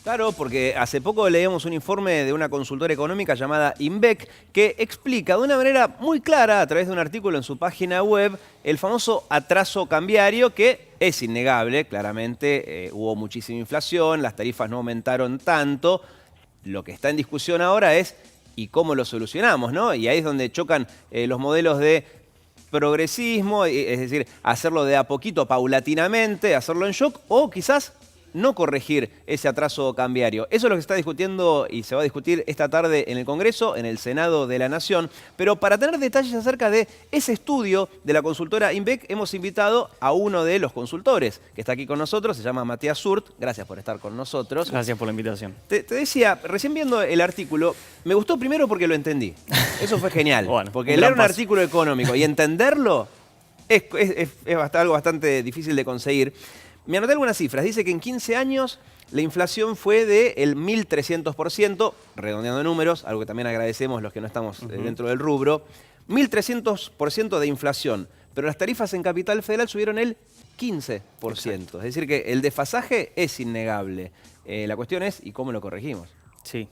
Claro, porque hace poco leíamos un informe de una consultora económica llamada INVEC que explica de una manera muy clara, a través de un artículo en su página web, el famoso atraso cambiario, que es innegable. Claramente hubo muchísima inflación, las tarifas no aumentaron tanto. Lo que está en discusión ahora es ¿y cómo lo solucionamos, no? Y ahí es donde chocan los modelos de progresismo, es decir, hacerlo de a poquito, paulatinamente, hacerlo en shock, o quizás no corregir ese atraso cambiario. Eso es lo que se está discutiendo y se va a discutir esta tarde en el Congreso, en el Senado de la Nación. Pero para tener detalles acerca de ese estudio de la consultora INVEC, hemos invitado a uno de los consultores que está aquí con nosotros, se llama Matías Zurt. Gracias por estar con nosotros. Gracias por la invitación. Te decía, recién viendo el artículo, me gustó primero porque lo entendí. Eso fue genial. Bueno, porque leer un artículo económico y entenderlo es algo bastante difícil de conseguir. Me anoté algunas cifras. Dice que en 15 años la inflación fue del 1.300%, redondeando números, algo que también agradecemos los que no estamos dentro del rubro. 1.300% de inflación, pero las tarifas en Capital Federal subieron el 15%. Exacto. Es decir que el desfasaje es innegable. La cuestión es, ¿y cómo lo corregimos? Sí,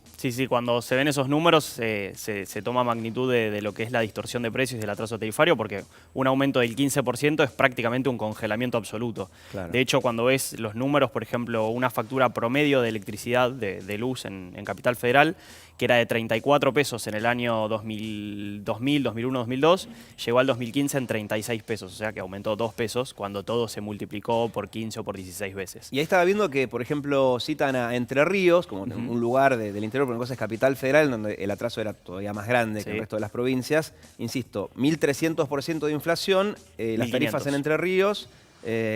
cuando se ven esos números se toma magnitud de lo que es la distorsión de precios y del atraso tarifario, porque un aumento del 15% es prácticamente un congelamiento absoluto. Claro. De hecho, cuando ves los números, por ejemplo, una factura promedio de electricidad de luz en Capital Federal, que era de 34 pesos en el año 2000, 2001, 2002, llegó al 2015 en 36 pesos, o sea que aumentó 2 pesos cuando todo se multiplicó por 15 o por 16 veces. Y ahí estaba viendo que, por ejemplo, citan a Entre Ríos, como un lugar del interior, pero una cosa es Capital Federal, donde el atraso era todavía más grande que el resto de las provincias. Insisto, 1.300% de inflación, las tarifas en Entre Ríos,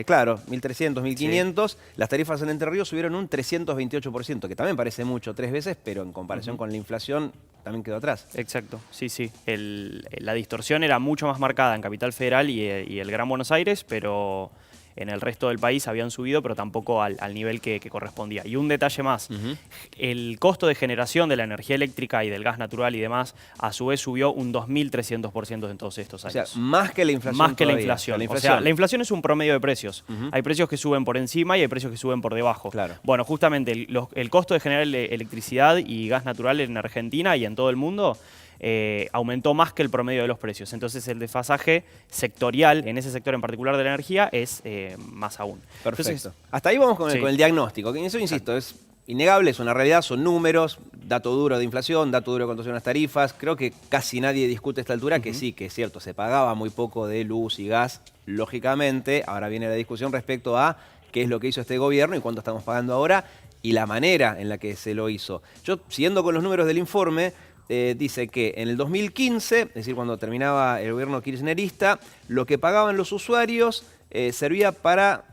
claro, 1.300, 1.500, las tarifas en Entre Ríos subieron un 328%, que también parece mucho, 3 veces, pero en comparación con la inflación también quedó atrás. Exacto, sí. La distorsión era mucho más marcada en Capital Federal y el Gran Buenos Aires, pero en el resto del país habían subido, pero tampoco al nivel que correspondía. Y un detalle más, el costo de generación de la energía eléctrica y del gas natural y demás, a su vez subió un 2.300% en todos estos años. O sea, más que la inflación. Más que la inflación. O sea, la inflación es un promedio de precios. Hay precios que suben por encima y hay precios que suben por debajo. Claro. Bueno, justamente el costo de generar electricidad y gas natural en Argentina y en todo el mundo aumentó más que el promedio de los precios. Entonces el desfasaje sectorial, en ese sector en particular de la energía, es más aún. Perfecto. Entonces, hasta ahí vamos con el diagnóstico. Que eso, insisto, es innegable, es una realidad, son números, dato duro de inflación, dato duro de cuánto son las tarifas. Creo que casi nadie discute a esta altura que sí, que es cierto, se pagaba muy poco de luz y gas, lógicamente. Ahora viene la discusión respecto a qué es lo que hizo este gobierno y cuánto estamos pagando ahora y la manera en la que se lo hizo. Yo, siguiendo con los números del informe, dice que en el 2015, es decir, cuando terminaba el gobierno kirchnerista, lo que pagaban los usuarios servía para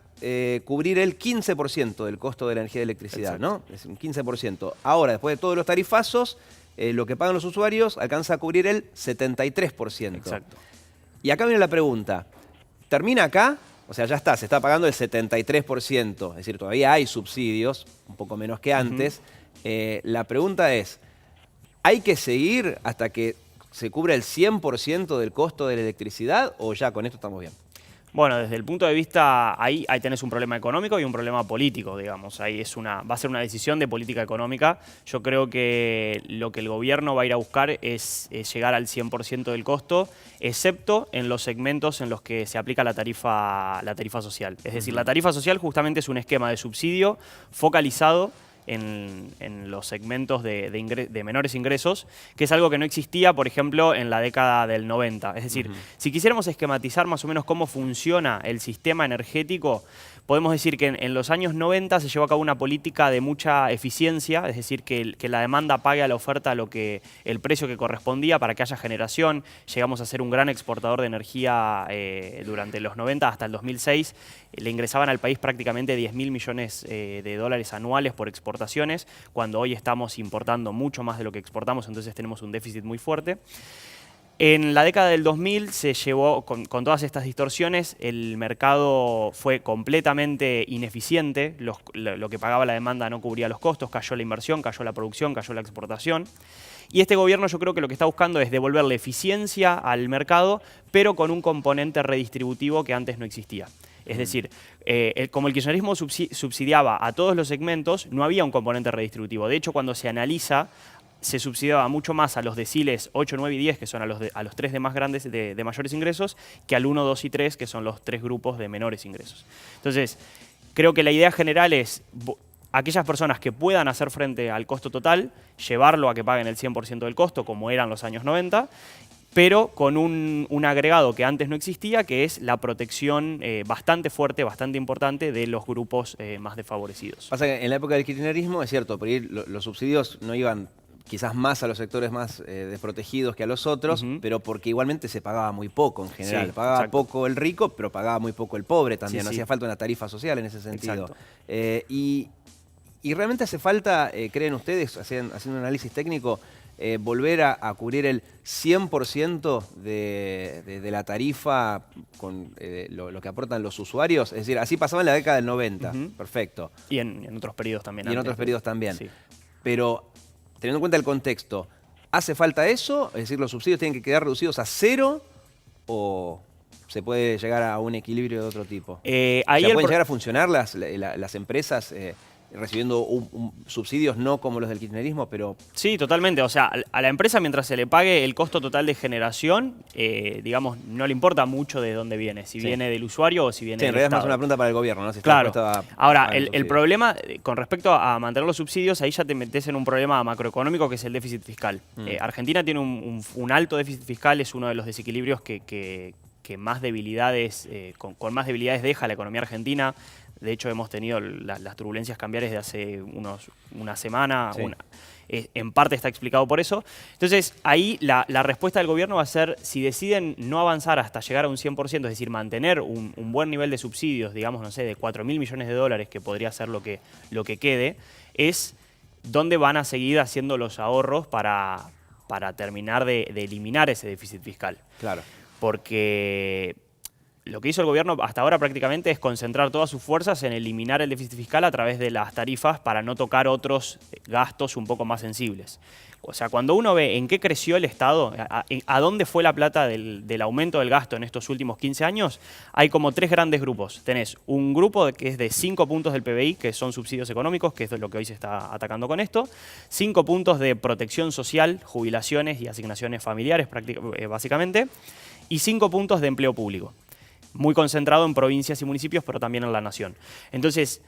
cubrir el 15% del costo de la energía de electricidad. Exacto. ¿No? Es un 15%. Ahora, después de todos los tarifazos, lo que pagan los usuarios alcanza a cubrir el 73%. Exacto. Y acá viene la pregunta, ¿termina acá? O sea, ya está, se está pagando el 73%, es decir, todavía hay subsidios, un poco menos que antes. La pregunta es, ¿hay que seguir hasta que se cubra el 100% del costo de la electricidad o ya con esto estamos bien? Bueno, desde el punto de vista, ahí tenés un problema económico y un problema político, digamos. Ahí va a ser una decisión de política económica. Yo creo que lo que el gobierno va a ir a buscar es llegar al 100% del costo, excepto en los segmentos en los que se aplica la tarifa social. Es decir, la tarifa social justamente es un esquema de subsidio focalizado en los segmentos de menores ingresos, que es algo que no existía, por ejemplo, en la década del 90. Es decir, si quisiéramos esquematizar más o menos cómo funciona el sistema energético, podemos decir que en los años 90 se llevó a cabo una política de mucha eficiencia, es decir, que la demanda pague a la oferta el precio que correspondía para que haya generación. Llegamos a ser un gran exportador de energía durante los 90 hasta el 2006. Le ingresaban al país prácticamente 10.000 millones de dólares anuales por exportaciones, cuando hoy estamos importando mucho más de lo que exportamos, entonces tenemos un déficit muy fuerte. En la década del 2000 se llevó, con todas estas distorsiones, el mercado fue completamente ineficiente, lo que pagaba la demanda no cubría los costos, cayó la inversión, cayó la producción, cayó la exportación. Y este gobierno yo creo que lo que está buscando es devolverle eficiencia al mercado, pero con un componente redistributivo que antes no existía. Es decir, como el kirchnerismo subsidiaba a todos los segmentos, no había un componente redistributivo. De hecho, cuando se analiza, se subsidiaba mucho más a los deciles 8, 9 y 10, que son a los 3 de más grandes, de mayores ingresos, que al 1, 2 y 3, que son los 3 grupos de menores ingresos. Entonces, creo que la idea general es aquellas personas que puedan hacer frente al costo total, llevarlo a que paguen el 100% del costo, como eran los años 90, pero con un agregado que antes no existía, que es la protección bastante fuerte, bastante importante de los grupos más desfavorecidos. Pasa que en la época del kirchnerismo, es cierto, por ahí los subsidios no iban quizás más a los sectores más desprotegidos que a los otros, pero porque igualmente se pagaba muy poco en general. Sí, pagaba exacto. poco el rico, pero pagaba muy poco el pobre también. Sí, No sí. hacía falta una tarifa social en ese sentido. Exacto. Y realmente hace falta, creen ustedes, haciendo un análisis técnico, volver a cubrir el 100% de la tarifa con lo que aportan los usuarios. Es decir, así pasaba en la década del 90. Perfecto. Y en otros periodos también. Y en otros periodos también. Sí. Pero, teniendo en cuenta el contexto, ¿hace falta eso? Es decir, ¿los subsidios tienen que quedar reducidos a cero o se puede llegar a un equilibrio de otro tipo? Ahí ¿Pueden llegar a funcionar las empresas recibiendo subsidios no como los del kirchnerismo, pero...? Sí, totalmente. O sea, a la empresa mientras se le pague el costo total de generación, digamos, no le importa mucho de dónde viene, si viene del usuario o si viene Sí, en del realidad es más Estado. una pregunta para el gobierno, ¿no? Si está Claro. dispuesto a Ahora, pagar el subsidios. problema con respecto a mantener los subsidios, ahí ya te metes en un problema macroeconómico que es el déficit fiscal. Argentina tiene un alto déficit fiscal, es uno de los desequilibrios que más debilidades, con más debilidades deja la economía argentina. De hecho, hemos tenido las turbulencias cambiarias de hace una semana. Sí. En parte está explicado por eso. Entonces, ahí la respuesta del gobierno va a ser, si deciden no avanzar hasta llegar a un 100%, es decir, mantener un buen nivel de subsidios, digamos, no sé, de 4.000 millones de dólares, que podría ser lo que quede, es dónde van a seguir haciendo los ahorros para terminar de eliminar ese déficit fiscal. Claro. Porque lo que hizo el gobierno hasta ahora prácticamente es concentrar todas sus fuerzas en eliminar el déficit fiscal a través de las tarifas para no tocar otros gastos un poco más sensibles. O sea, cuando uno ve en qué creció el Estado, a dónde fue la plata del aumento del gasto en estos últimos 15 años, hay como 3 grandes grupos. Tenés un grupo que es de 5 puntos del PBI, que son subsidios económicos, que es lo que hoy se está atacando con esto. 5 puntos de protección social, jubilaciones y asignaciones familiares, básicamente. Y 5 puntos de empleo público. Muy concentrado en provincias y municipios, pero también en la nación. Entonces,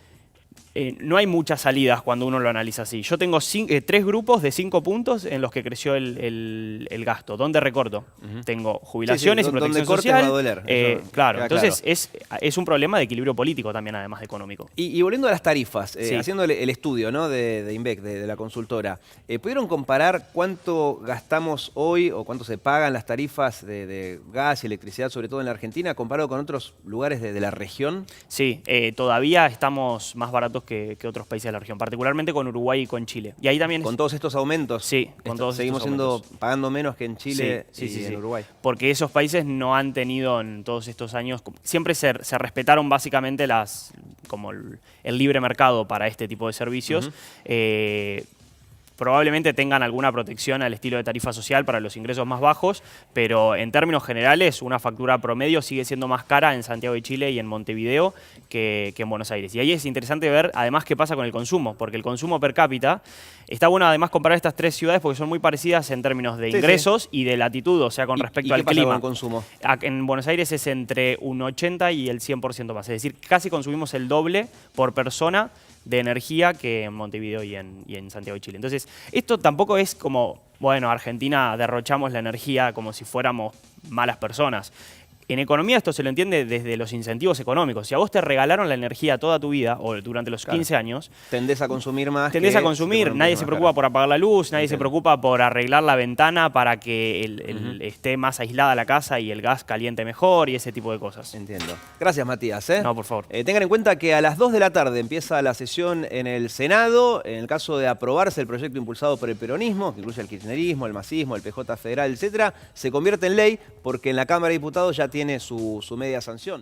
no hay muchas salidas cuando uno lo analiza así. Yo tengo 3 grupos de 5 puntos en los que creció el gasto. ¿Dónde recorto? Tengo jubilaciones y protección social. Donde cortes va a doler. Eso Claro, queda entonces claro. es un problema de equilibrio político también, además de económico. Y volviendo a las tarifas, Sí. haciendo el estudio, ¿no? de INVEC, de la consultora, ¿pudieron comparar cuánto gastamos hoy o cuánto se pagan las tarifas de gas y electricidad, sobre todo en la Argentina, comparado con otros lugares de la región? Sí, todavía estamos más baratos que otros países de la región, particularmente con Uruguay y con Chile. Y ahí también Con todos estos aumentos. Sí, con todos seguimos estos aumentos. pagando menos que en Chile Sí, y en sí. Uruguay. Porque esos países no han tenido en todos estos años, siempre se respetaron básicamente como el libre mercado para este tipo de servicios. Probablemente tengan alguna protección al estilo de tarifa social para los ingresos más bajos, pero en términos generales una factura promedio sigue siendo más cara en Santiago de Chile y en Montevideo que en Buenos Aires. Y ahí es interesante ver además qué pasa con el consumo, porque el consumo per cápita, está bueno además comparar estas 3 ciudades porque son muy parecidas en términos de ingresos y de latitud, o sea, con respecto al ¿Y qué pasa clima. con el consumo? En Buenos Aires es entre un 80 y el 100% más, es decir, casi consumimos el doble por persona de energía que en Montevideo y en Santiago de Chile. Entonces, esto tampoco es como, bueno, Argentina derrochamos la energía como si fuéramos malas personas. En economía esto se lo entiende desde los incentivos económicos. Si a vos te regalaron la energía toda tu vida, o durante los 15 años, Tendés a consumir más. tendés a que consumir, si te nadie se preocupa por apagar la luz, nadie se preocupa por arreglar la ventana para que esté más aislada la casa y el gas caliente mejor y ese tipo de cosas. Entiendo. Gracias, Matías. No, por favor. Tengan en cuenta que a las 2 de la tarde empieza la sesión en el Senado. En el caso de aprobarse el proyecto impulsado por el peronismo, que incluye el kirchnerismo, el masismo, el PJ federal, etcétera, se convierte en ley porque en la Cámara de Diputados ya tiene su media sanción.